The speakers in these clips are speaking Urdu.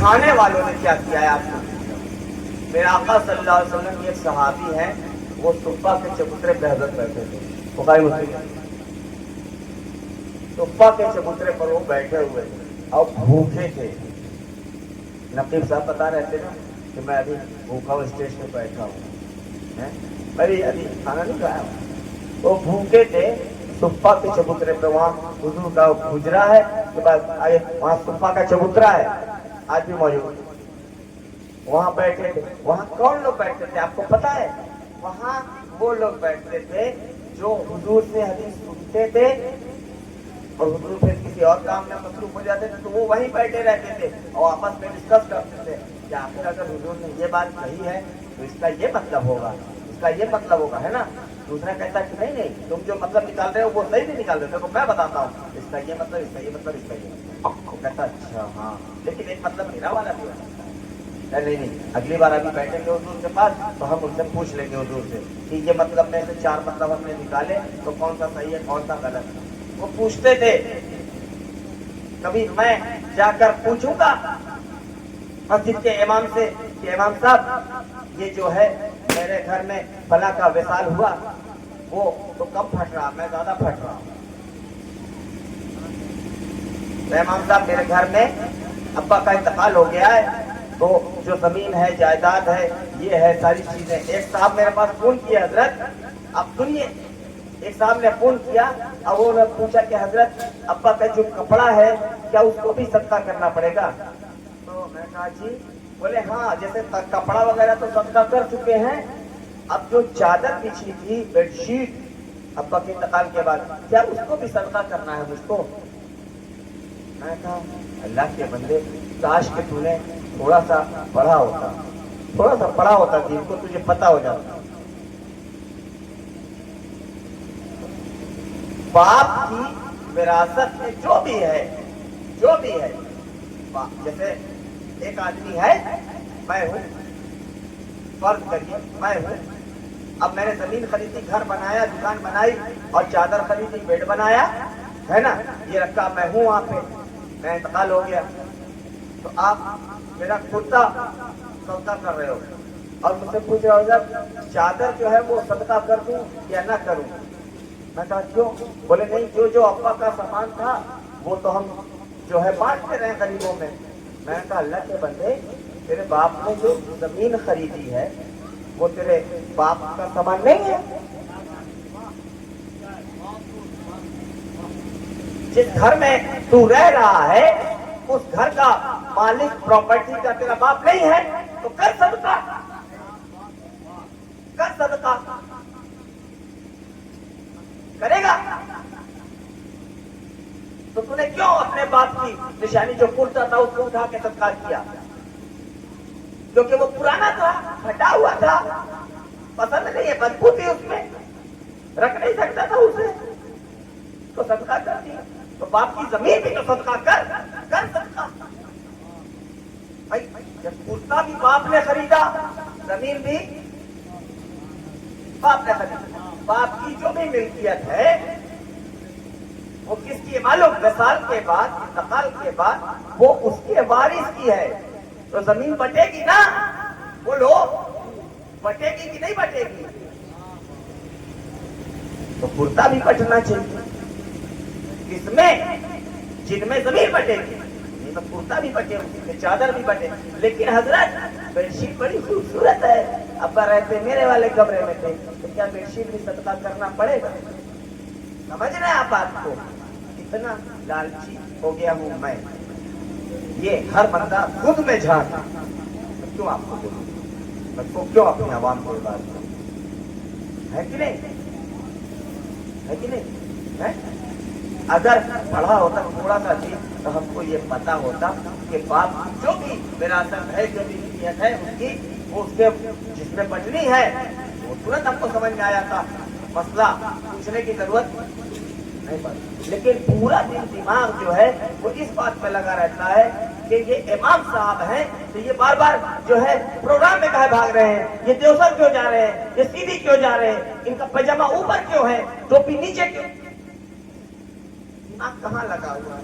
کھانے والوں نے کیا کیا ہے آپ کو؟ میرے آقا صلی اللہ علیہ وسلم کی ایک صحابی ہیں، وہ صفہ کے چبوترے پہ حضرت بیٹھے تھے، بخاری مسلم، صفہ کے چبوترے پر وہ بیٹھے ہوئے اور بھوکے تھے. نقیب صاحب بتا رہے تھے نا کہ میں ابھی بھوکا ہوں، اسٹیج پہ بیٹھا ہوں، میں بھی ابھی کھانا نہیں کھایا ہوں. وہ بھوکے تھے صفہ کے چبوترے پہ، وہاں حضور کا حجرا ہے، وہاں صفہ کا چبوترا ہے، آج بھی موجود. وہاں بیٹھے تھے. وہاں کون لوگ بیٹھتے تھے آپ کو پتا ہے؟ وہاں وہ لوگ بیٹھتے تھے جو حضور سے حدیث سنتے تھے اور حضور پھر کسی اور کام میں مصروف ہو جاتے تھے تو وہ وہیں بیٹھے رہتے تھے اور آپس میں ڈسکس کرتے تھے کہ آخر اگر حضور نے یہ بات کہی ہے تو اس کا یہ مطلب ہوگا، اس کا یہ مطلب ہوگا، ہے نا. دوسرا کہتا ہے کہ نہیں تم جو مطلب نکال رہے ہو وہ صحیح نہیں نکال رہے ہو، میں بتاتا ہوں اس کا یہ مطلب، اس کا یہ مطلب، اس کا یہ مطلب. وہ کہتا اچھا ہاں لیکن ایک مطلب میرا والا بھی ہے. نہیں اگلی بار ابھی بیٹھیں گے حضور کے پاس تو ہم ان سے پوچھ لیں گے حضور سے کہ یہ مطلب میں سے 4 مطلب ہم نے نکالے تو کون سا صحیح ہے کون سا غلط. وہ پوچھتے تھے. کبھی میں جا کر پوچھوں گا مسجد کے امام سے کہ امام صاحب یہ جو ہے میرے گھر میں فلاں کا وصال ہوا، وہ تو کم پھٹ رہا، میں زیادہ پھٹ رہا ہوں. تو امام صاحب میرے گھر میں ابا کا انتقال ہو گیا ہے تو جو زمین ہے جائیداد ہے یہ ہے ساری چیزیں. ایک صاحب میرے پاس فون کیا حضرت، آپ سنیے، ایک صاحب نے فون کیا اور وہ نے پوچھا کہ حضرت ابا کا جو کپڑا ہے کیا اس کو بھی صدقہ کرنا پڑے گا؟ تو میں کہا جی. بولے ہاں جیسے کپڑا وغیرہ تو صدقہ کر چکے ہیں، اب جو چادر بچھی تھی بیڈ شیٹ ابا کے انتقال کے بعد کیا اس کو بھی صدقہ کرنا ہے مجھ کو؟ میں کہا اللہ کے بندے کاش کہ تو نے تھوڑا سا پڑھا ہوتا دین کو، تجھے پتا ہو جاتا. باپ کی وراثت میں جو بھی ہے جیسے ایک آدمی ہے، میں ہوں، فرض کریے میں ہوں، اب میں نے زمین خریدی، گھر بنایا، دکان بنائی اور چادر خریدی، بیڈ بنایا، ہے نا، یہ رکھا، میں ہوں وہاں پہ، میں انتقال ہو گیا تو آپ میرا کرتا صدقہ کر رہے ہو اور مجھ سے پوچھ رہے ہو جب چادر جو ہے وہ صدقہ کر دوں یا نہ کروں؟ میں کہا کیوں؟ بولے نہیں جو ابا کا سامان تھا وہ تو ہم جو ہے بانٹتے رہے غریبوں میں. میں کہا اللہ کے بندے تیرے باپ نے جو زمین خریدی ہے وہ تیرے باپ کا سامان نہیں ہے؟ جس گھر میں تو رہ رہا ہے اس گھر کا مالک پراپرٹی کا تیرا باپ نہیں ہے تو کر صدقہ. کرے گا تو تو نے کیوں اپنے باپ کی نشانی جو کرتا تھا اس کو اٹھا کے صدقہ کیا؟ کیونکہ وہ پرانا تھا، پھٹا ہوا تھا، پسند نہیں ہے، بدبو تھی اس میں، رکھ نہیں سکتا تھا اسے تو صدقہ کر دیا. تو باپ کی زمین بھی تو صدقہ کر صدقہ. جب کرتا بھی باپ نے خریدا، زمین بھی باپ نے خریدا. باپ کی جو بھی ملکیت ہے وہ کس کی ہے معلوم؟ وصال کے بعد، انتقال کے بعد وہ اس کے وارث کی ہے. تو زمین بٹے گی نا، بولو بٹے گی کہ نہیں بٹے گی؟ تو کرتا بھی بٹنا چاہیے. کس میں؟ جن میں زمین بٹے گی. نہیں تو کرتا بھی بٹے، چادر بھی بٹے. لیکن حضرت بیڈ شیٹ بڑی خوبصورت ہے، ابا رہتے میرے والے کمرے میں تھے تو کیا بیڈ شیٹ بھی صدقہ کرنا پڑے گا؟ سمجھ رہے ہیں آپ بات کو؟ اتنا لالچی ہو گیا ہوں میں. یہ ہر بندہ خود میں جھانک. کیوں آپ کو بولوں؟ میں کو کیوں اپنی عوام کو بات کروں؟ ہے کہ نہیں؟ ہے کہ نہیں؟ اگر پڑھا ہوتا تھوڑا سا بھی تو ہم کو یہ پتا ہوتا کہ باپ جو بھی وراثت ہے، جو بھی نیت ہے اس کی، وہ اس کے جس میں بچنی ہے وہ ترنت ہم کو سمجھ میں آیا تھا. مسئلہ پوچھنے کی ضرورت نہیں پڑتی. لیکن پورا دن دماغ جو ہے وہ اس بات پہ لگا رہتا ہے کہ یہ امام صاحب ہیں تو یہ بار بار جو ہے پروگرام میں کہاں بھاگ رہے ہیں، یہ دیوسر کیوں جا رہے ہیں، یہ سیدھی کیوں جا رہے ہیں، ان کا پاجامہ اوپر کیوں ہے، ٹوپی نیچے کیوں؟ دماغ کہاں لگا ہوا ہے؟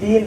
3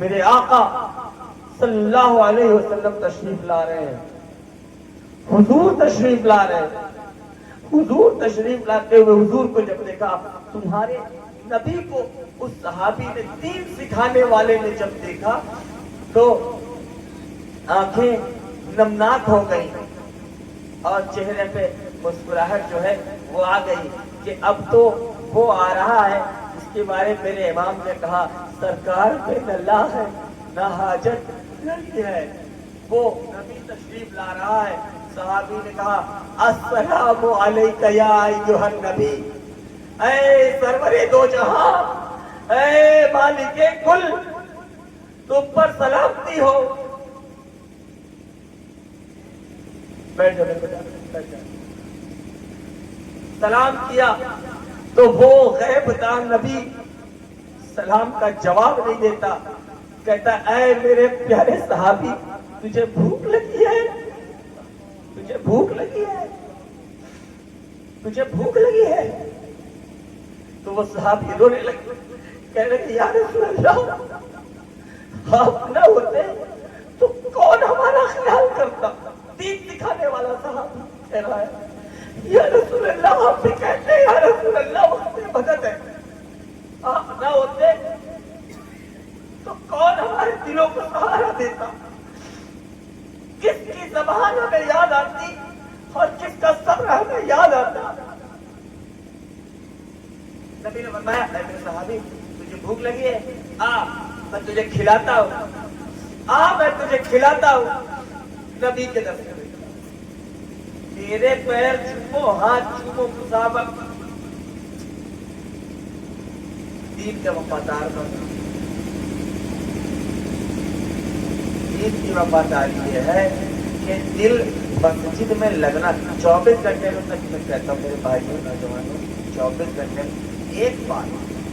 میرے آقا صلی اللہ علیہ وسلم تشریف لا رہے ہیں، حضور تشریف لا رہے ہیں۔ حضور تشریف لاتے ہوئے حضور کو جب دیکھا، تمہارے نبی کو اس صحابی نے، دین سکھانے والے نے جب دیکھا تو آنکھیں نمناک ہو گئی اور چہرے پہ مسکراہٹ جو ہے وہ آ گئی کہ اب تو وہ آ رہا ہے جس کے بارے میرے امام نے کہا سرکار پہ نہ لا ہے نہ حاجت نہیں ہے، وہ نبی تشریف لا رہا ہے۔ صحابی نے کہا السلام علیک یا ایھا النبی، اے سرور دو جہاں، اے مالک کل، تم پر سلامتی ہو۔ بیٹھ جاؤ بیٹھ جاؤ۔ سلام کیا تو وہ غیب دان نبی سلام کا جواب نہیں دیتا، کہتا اے میرے پیارے صحابی، تجھے بھوک لگی ہے؟ تجھے بھوک لگی ہے؟ تجھے بھوک لگی ہے؟ تو وہ صحابی رونے لگے، کہہ رہے یا رسول اللہ، آپ نہ ہوتے تو کون ہمارا خیال کرتا؟ دین دکھانے والا صحابی کہہ رہا ہے یا رسول اللہ، آپ بھی کہتے ہیں یا رسول اللہ وقت مدد ہے، آپ نہ ہوتے تو کون ہمارے دلوں کو سہارا دیتا؟ کس کی زبان ہمیں یاد آتی اور کس کا صبر ہمیں یاد آتا؟ نبی نے فرمایا اے میرے صحابی، تجھے بھوک لگی ہے؟ آ میں تجھے کھلاتا ہوں، آ میں تجھے کھلاتا ہوں۔ نبی کے در سے تیرے پیر چھومو، ہاتھ چھومو، مسابق دین کے وفادار بن۔ دین کی وفاداری یہ ہے کہ دل مسجد میں لگنا 24 گھنٹے میں، تک میں کہتا ہوں میرے بھائیوں نوجوانوں، 24 گھنٹے میں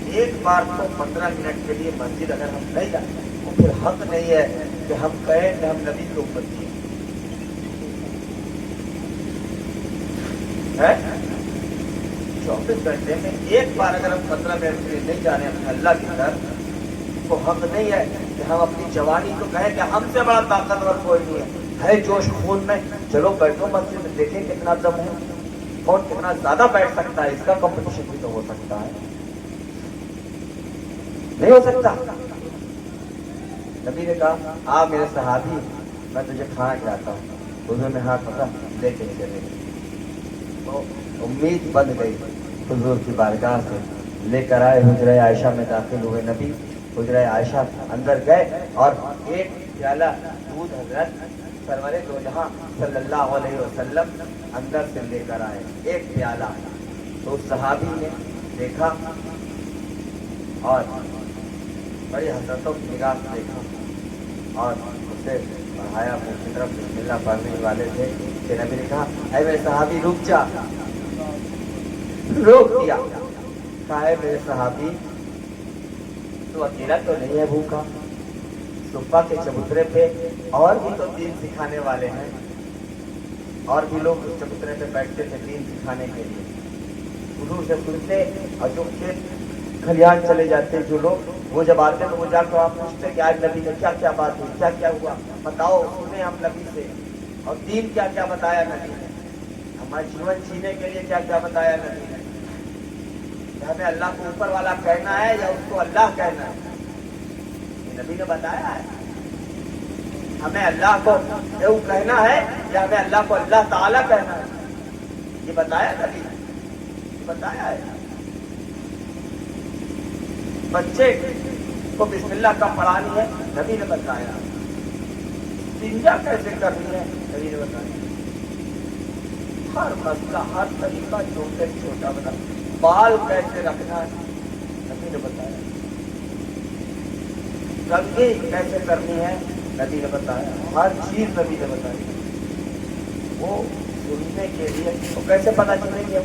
ایک بار تو 15 منٹ کے لیے مسجد اگر ہم نہیں جائیں تو پھر حق نہیں ہے کہ ہم کہیں کہ ہم نبی کے امتی ہیں۔ 24 گھنٹے میں ایک بار اگر ہم 15 منٹ کے لیے نہیں جانے اپنے اللہ کی طرف، تو حق نہیں ہے کہ ہم اپنی جوانی کو کہیں کہ ہم سے بڑا طاقتور کوئی نہیں ہے جوش خون میں، چلو بیٹھو مسجد میں، دیکھیں کتنا دم ہے، کون کتنا زیادہ بیٹھ سکتا ہے، اس کا کمپٹیشن بھی تو ہو سکتا ہے، نہیں ہو سکتا؟ نبی نے کہا آ میرے صحابی، میں تجھے کھانا کھلاتا ہوں۔ حضور نے ہاتھ پکڑا، لے کے چلے گئے۔ تو امید بن گئی حضور کی بارگاہ سے، لے کر آئے، حجرہ عائشہ میں داخل ہوئے نبی، حجرہ عائشہ اندر گئے اور ایک پیالہ دودھ حضرت سرور دو جہاں صلی اللہ علیہ وسلم اندر سے لے کر آئے، ایک پیالہ۔ تو اس صحابی نے دیکھا اور بڑی حسرتوں کی نگاہ سے دیکھا اور اسے بڑھایا، اپنی طرف بسم اللہ پڑھنے والے تھے کہ نبی نے کہا اے میرے صحابی رک جا، روک دیا، کہا اے میرے صحابی تو اکیلا تو نہیں ہے بھوکا، صفہ کے چبوترے پہ اور بھی تو دین سکھانے والے ہیں، اور بھی لوگ اس چبوترے پہ بیٹھتے تھے دین سکھانے کے لیے، حضور سے سنتے، اور جو کھیت کھلیان چلے جاتے جو لوگ، وہ جب آتے تو وہ جا کر آپ پوچھتے کہ آج نبی نے کیا کیا بات ہوئی، کیا کیا ہوا، بتاؤ سنیں ہم نبی سے، اور دین کیا کیا بتایا نبی نے، ہمارے جیون جینے کے لیے کیا کیا بتایا نبی نے، ہمیں اللہ کو اوپر والا کہنا ہے یا اس کو اللہ کہنا ہے، یہ نبی نے بتایا ہے، ہمیں اللہ کو ایو کہنا ہے یا ہمیں اللہ کو اللہ تعالیٰ کہنا ہے، یہ بتایا نبی نے، یہ بتایا ہے۔ بچے کو بسم اللہ کا پڑھانی ہے، نبی نے بتایا، استنجا کیسے کرنی ہے، نبی نے بتایا، ہر مسئلہ ہر طریقہ چھوٹے چھوٹا بنا، بال کیسے رکھنا ہے، نبی نے بتایا، کنگھی کیسے کرنی ہے، نبی نے بتایا، ہر چیز نبی نے بتائی۔ وہ سننے کے لیے وہ کیسے پتہ چلیں گے،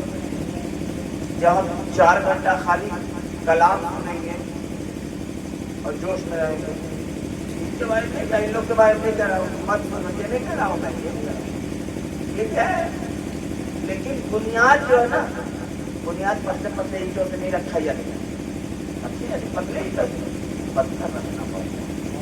جب ہم 4 گھنٹہ خالی کلام سنیں گے اور جوش میں رہیں گے، ان کے بارے میں ان لوگ کے بارے میں نہیں کہہ رہا ہوں، مت سنو، یہ نہیں کہہ رہا ہوں میں، یہ نہیں کہہ رہا ہوں، یہ کیا ہے، لیکن بنیاد جو ہے نا، بنیاد پتلے پتلے اینٹوں سے نہیں رکھا جاتا، اچھی ہے پتلے اینٹوں سے پتھر رکھنا پڑتا ہے،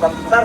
70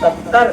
70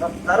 70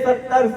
70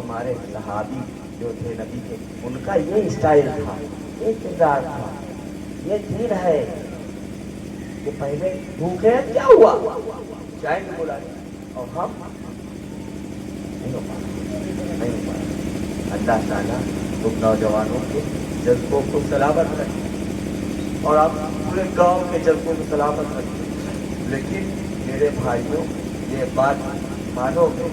تمہارے صحابی جو تھے نبی کے، ان کا یہ اسٹائل تھا، یہ کردار تھا، یہ دین ہے کہ پہلے بھوکے ہیں کیا ہوا جائیں گے بلا کے، اور ہم نہیں ہو پائے۔ اللہ تعالیٰ تم نوجوانوں کے جذبوں کو سلامت رکھے اور آپ پورے گاؤں کے جذبوں کو سلامت رکھے۔ لیکن میرے بھائیوں یہ بات مانو گے،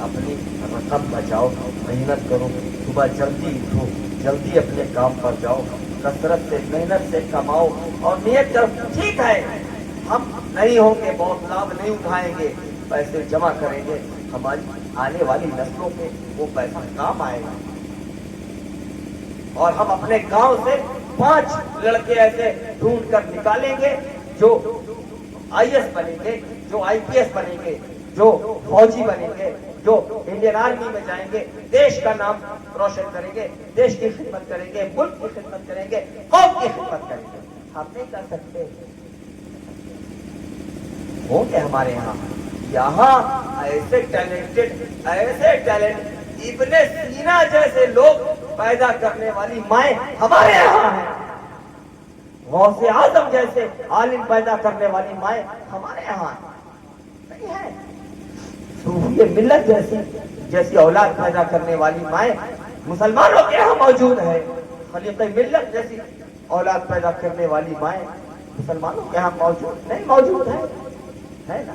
اپنی رقم بچاؤ، محنت کرو، صبح جلدی اٹھو، جلدی اپنے کام پر جاؤ، کثرت سے محنت سے کماؤ اور نیت کرو۔ ٹھیک ہے ہم نہیں ہوں گے، بہت لابھ نہیں اٹھائیں گے، پیسے جمع کریں گے، ہماری آنے والی نسلوں پہ وہ پیسہ کام آئے گا، اور ہم اپنے گاؤں سے 5 لڑکے ایسے ڈھونڈ کر نکالیں گے جو IAS بنیں گے، جو IPS بنیں گے، جو فوجی بنیں گے، جو انڈین آرمی میں جائیں گے، دیش کا نام روشن کریں گے، دیش کی خدمت کریں گے، ملک کی خدمت کریں گے، قوم کی خدمت کریں گے۔ ہم نہیں کر سکتے؟ ہوں گے ہمارے یہاں ایسے ٹیلنٹڈ، ایسے ٹیلنٹ ابن سینا جیسے لوگ پیدا کرنے والی مائیں ہمارے یہاں ہیں، غوث اعظم جیسے عالم پیدا کرنے والی مائیں ہمارے یہاں نہیں ہے، صوفی ملت جیسی اولاد پیدا کرنے والی مائیں مسلمانوں کے یہاں موجود ہے، خلیق ملت جیسی اولاد پیدا کرنے والی مائیں مسلمانوں کے یہاں موجود ہے نا؟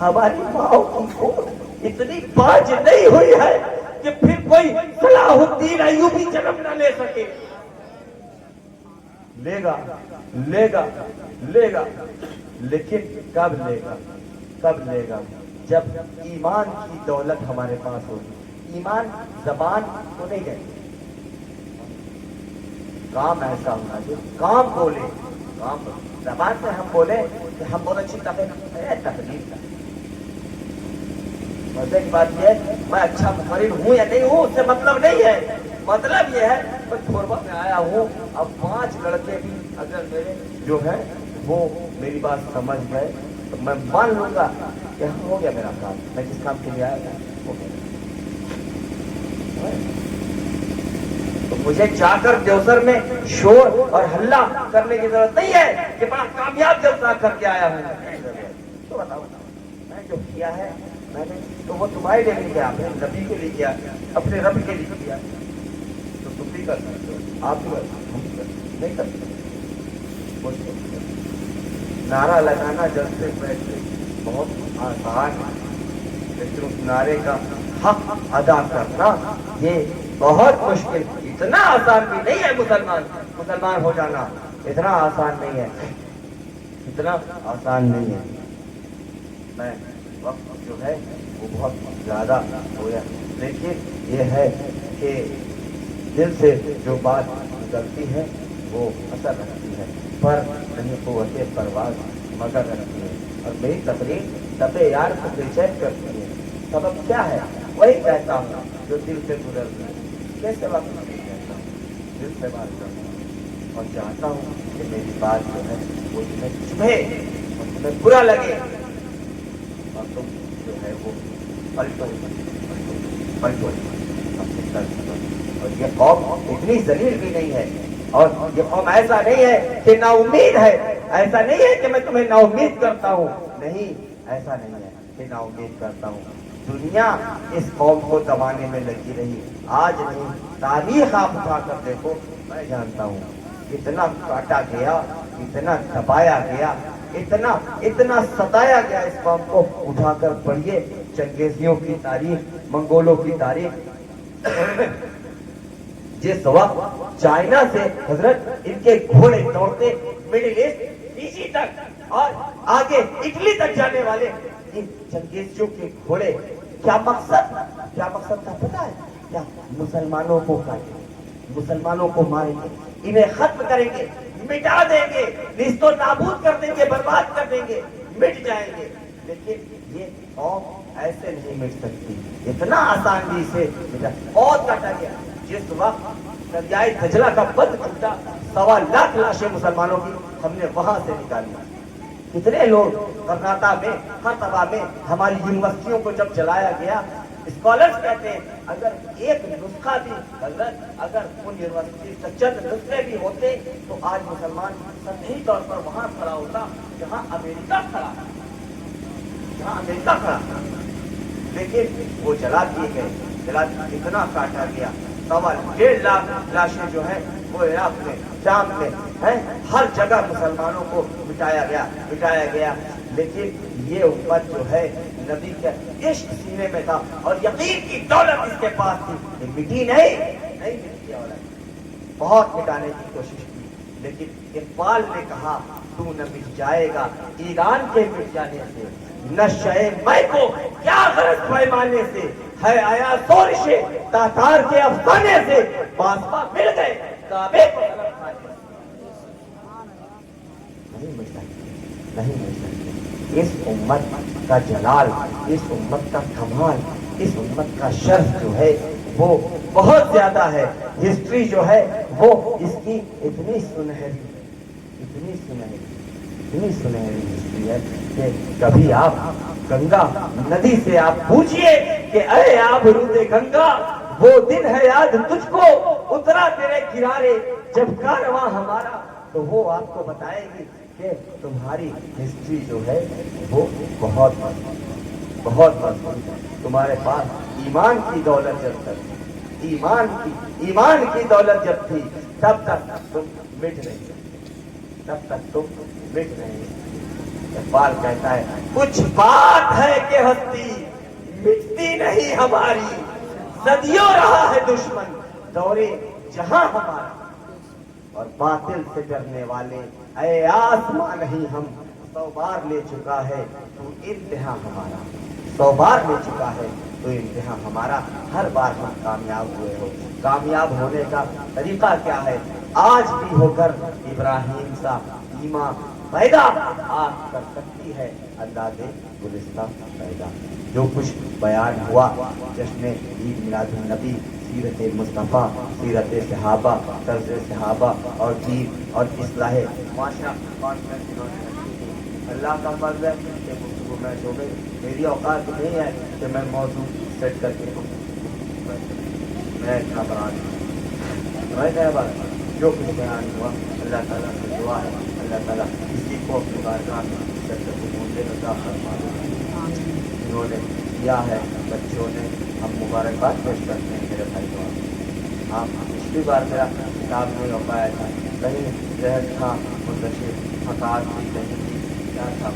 ہماری ماؤں کی خود اتنی باج نہیں ہوئی ہے کہ پھر کوئی صلاح الدین ایوبی جنم نہ لے سکے۔ لے گا لیکن کب لے گا؟ جب ایمان کی دولت ہمارے پاس ہوگی۔ ایمان زبان کو نہیں گئے، کام ایسا ہونا جو کام بولے، کام زبان سے ہم بولے کہ ہم بہت اچھی تقریر کا مزے کی بات یہ ہے میں اچھا مقرر ہوں یا نہیں ہوں، اس سے مطلب نہیں ہے، مطلب یہ ہے میں تھوربا میں آیا ہوں، اب 5 لڑکے بھی اگر میرے جو ہے وہ میری بات سمجھ گئے تو میں مان لوں گا کہ ہو گیا میرا کام، میں جس کام کے لیے آیا تھا ہو گیا۔ تو مجھے جا کر دیوسر میں شور اور ہلہ کرنے کی ضرورت نہیں ہے کہ بڑا کامیاب جلسہ کر کے آیا ہوں۔ تو بتاؤ میں جو کیا ہے میں نے تو وہ تمہارے لیے نہیں کیا، آپ نے نبی کے لیے کیا، اپنے رب کے لیے کیا، تو تم بھی کر سکتے ہو، آپ بھی نہیں کر سکتے۔ نعرہ لگانا جلسے بیٹھے بہت آسان ہے، لیکن اس نعرے کا حق ادا کرنا یہ بہت مشکل، اتنا آسان بھی نہیں ہے مسلمان ہو جانا، اتنا آسان نہیں ہے، اتنا آسان نہیں ہے۔ میں وقت جو ہے وہ بہت زیادہ ہو گیا، لیکن یہ ہے کہ دل سے جو بات نکلتی ہے وہ اثر رکھتی ہے، پر نہیں قوت پرواز مگر رکھتی ہے، اور میری تقریر تب یار کو بے چین کرتی ہے۔ سبب کیا ہے؟ وہی کہتا ہوں جو دل سے گزرتی ہے، کیسے وقت نہیں کہتا ہوں، دل سے بات کرتا ہوں، اور چاہتا ہوں کہ میری بات جو ہے وہ تمہیں چبھے اور تمہیں برا لگے، اور تم جو ہے وہ پلٹو اپنے طرف پر۔ اور یہ قوم اتنی ذلیل بھی نہیں ہے، اور یہ قوم ایسا نہیں ہے کہ نا امید ہے، ایسا نہیں ہے کہ میں تمہیں نا امید کرتا ہوں، نہیں ایسا نہیں ہے کہ نا امید کرتا ہوں۔ دنیا اس قوم کو دبانے میں لگی رہی، آج نہیں تاریخ آپ اٹھا کر دیکھو، میں جانتا ہوں اتنا کاٹا گیا، اتنا دبایا گیا، اتنا ستایا گیا، اس قوم کو اٹھا کر پڑھیے چنگیزیوں کی تاریخ، منگولوں کی تاریخ۔ جس وقت چائنا سے حضرت ان کے گھوڑے دوڑتے مڈل ایسٹ ایجی تک اور آگے اٹلی تک جانے والے ان چنگیزیوں کے گھوڑے، کیا مقصد تھا پتہ ہے کیا؟ مسلمانوں کو کاٹیں، مسلمانوں کو ماریں گے، انہیں ختم کریں گے، مٹا دیں گے، نیست و نابود کر دیں گے، برباد کر دیں گے، مٹ جائیں گے۔ لیکن یہ قوم ایسے نہیں مٹ سکتی، اتنا آسانی سے اور کاٹا گیا۔ جس وقت دریائے دجلہ کا بند ٹوٹا، 1.25 لاکھ لاشیں مسلمانوں کی ہم نے وہاں سے نکالی۔ کتنے لوگ کرناٹک میں، ہر طبع میں ہماری یونیورسٹیوں کو جب جلایا گیا اسکالرس کہتے ہیں اگر ایک نسخہ بھی حضرت اگر ان یونیورسٹی سے چند نسخے بھی ہوتے تو آج مسلمان سطحی طور پر وہاں کھڑا ہوتا جہاں امریکہ کھڑا تھا، لیکن وہ جلا دیے گئے، اتنا کاٹا گیا، 1.5 لاکھ لاشیں جو ہیں وہ عراق میں، شام میں ہیں، ہر جگہ مسلمانوں کو مٹایا گیا، لیکن یہ امت جو ہے نبی کے عشق سینے میں تھا اور یقین کی دولت اس کے پاس تھی، یہ مٹی نہیں مٹی اولاد، بہت مٹانے کی کوشش کی، لیکن اقبال نے کہا تو نہ مٹ جائے گا ایران کے مٹ جانے سے، نشہ میں کو کیا غرض پیمانے سے، ہے آیا سورش تاتار کے افسانے سے، باسپا مل گئے کعبے کو طلب کھانے سے، نہیں مل سکتے۔ اس امت کا جلال، اس امت کا کمال، اس امت کا شرف جو ہے وہ بہت زیادہ ہے، ہسٹری جو ہے وہ اس کی اتنی سنہری ہسٹری ہے کہ کبھی آپ گنگا ندی سے آپ پوچھئے کہ اے آبرود گنگا وہ دن ہے یاد تجھ کو اترا تیرے کنارے جب کارواں ہمارا، تو وہ آپ کو بتائے گی کہ تمہاری ہسٹری جو ہے وہ بہت مضبوط ہے، تمہارے پاس ایمان کی دولت جب تک ایمان کی دولت جب تھی تب تک تم مٹ نہیں، اقبال کہتا ہے کچھ بات ہے کہ ہستی مٹتی نہیں ہماری، صدیوں رہا ہے دشمن دورے جہاں ہمارا، اور باطل سے ڈرنے والے اے آسمان نہیں ہم، 100 بار لے چکا ہے تو امتحان ہمارا، 100 بار لے چکا ہے تو امتحان ہمارا، ہر بار ہم کامیاب ہوئے ہو، کامیاب ہونے کا طریقہ کیا ہے؟ آج بھی ہو کر ابراہیم سا ایمان پیدا، آج کر سکتی ہے انداز گلستہ پیدا، جو کچھ بیان ہوا جشن عید میلاد النبی، سیرت مصطفیٰ، سیرت صحابہ، طرز صحابہ اور دین اور اصلاح معاشرہ، اللہ کا فضل ہے کہ گفتگو میں ہو گئی، میری اوقات نہیں ہے کہ میں موضوع سیٹ کر کے میں اتنا بات جو کچھ بیان ہوا اللہ تعالیٰ سے دعا ہے اللہ تعالیٰ کسی کو اپنی بارگاہ میں انہوں نے کیا ہے، بچوں نے، ہم مبارکباد پیش کرتے ہیں میرے بھائی کو، آپ پچھلی بار میرا کتاب نہیں ہو پایا تھا، کہیں ذہن تھا منتشر، تھکان تھی کہیں تھی، کیا تھا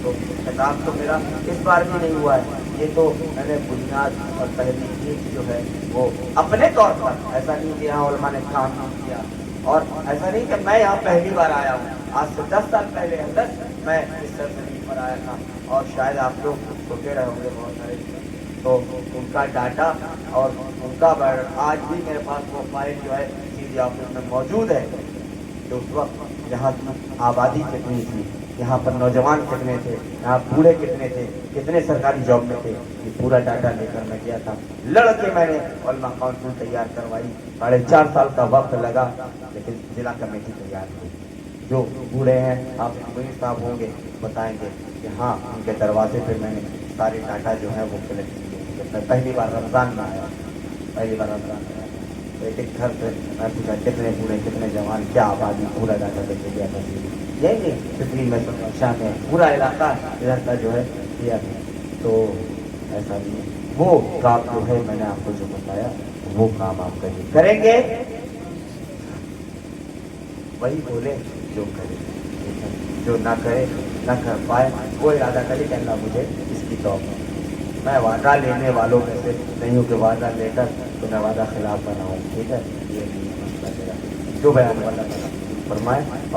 تو کتاب تو میرا اس بار بھی نہیں ہوا ہے، یہ تو میں نے بنیاد اور پہلی چیز جو ہے وہ اپنے طور پر، ایسا نہیں کہ یہاں علماء نے کام کیا، اور ایسا نہیں کہ میں یہاں پہلی بار آیا ہوں، آج سے 10 سال پہلے میں اس سرزمین پر آیا تھا، اور شاید آپ لوگ چھوٹے رہے ہوں گے بہت سارے، تو ان کا ڈاٹا اور ان کا آج بھی میرے پاس وہ فائل جو ہے سیدھی آفس میں موجود ہے کہ اس وقت یہاں کی آبادی کتنی تھی، یہاں پر نوجوان کتنے تھے، یہاں بوڑھے کتنے تھے، کتنے سرکاری جاب میں تھے، یہ پورا ڈاٹا لے کر میں گیا تھا، لڑ کے میں نے علماء کونسل تیار کروائی، 4.5 سال کا وقت لگا، لیکن ضلع کمیٹی تیار ہوئی، جو بوڑھے ہیں آپ مجھے صاحب ہوں گے بتائیں گے کہ ہاں ان کے دروازے پہ میں نے سارے ڈاٹا جو ہے وہ کلیکٹ کیے، میں پہلی بار رمضان میں آیا، تو ایک گھر پہ میں پوچھا کتنے بوڑھے کتنے جوان کیا آبادی، پورا ڈاٹا لے کے گیا تھا، یہی کتنی میں شاہ میں پورا علاقہ ادھر کا جو ہے کیا ہے، تو ایسا نہیں، وہ کام جو ہے میں نے آپ کو جو بتایا وہ کام آپ کریں گے، وہی بولے جو کرے، جو نہ کرے نہ کر پائے وہ ارادہ کرے کہ اللہ مجھے اس کی توفیق، میں وعدہ لینے والوں میں سے نہیں ہوں کہ وعدہ لے کر تو میں وعدہ خلاف بناؤں، ٹھیک ہے، یہ نہیں مسئلہ میرا، جو بیان اللہ تعالیٰ فرمائے۔